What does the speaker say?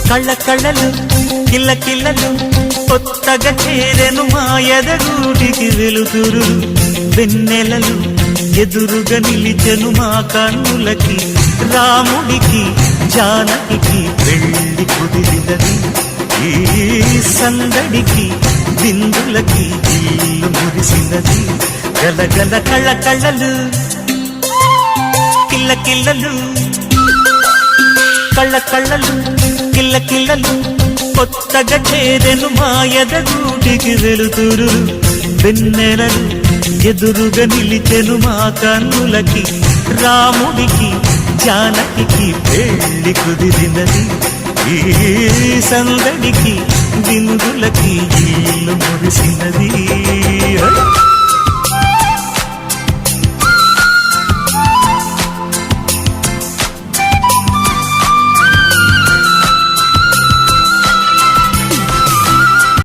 కళ్ళ కళ్ళలు కిల్ల కిల్లలు కొత్తగా చేరెను మాయదగూటికి వెలుతురు వెన్నెలలు ఎదురుగా నిలిచెను మా కన్నులకి రాముడికి జానకి పెళ్లి కుదిరినది ఈ సందడికి బిందులకి ఇల్లు మురిసినది గలగల కళ్ళ కళ్ళలు కిల్ల కిల్లలు కళ్ళ కళ్ళలు కిల్ల కిల్లలు కొత్తగా చేరెను మాయదగూటికి వెలుతురు వెన్నెలలు ఎదురుగా నిలిచెను మా కన్నులకి రాముడికి జానకి పెళ్లి కుదిరినది ఈ సందడికి బిందులకి ఇల్లు మురిసినది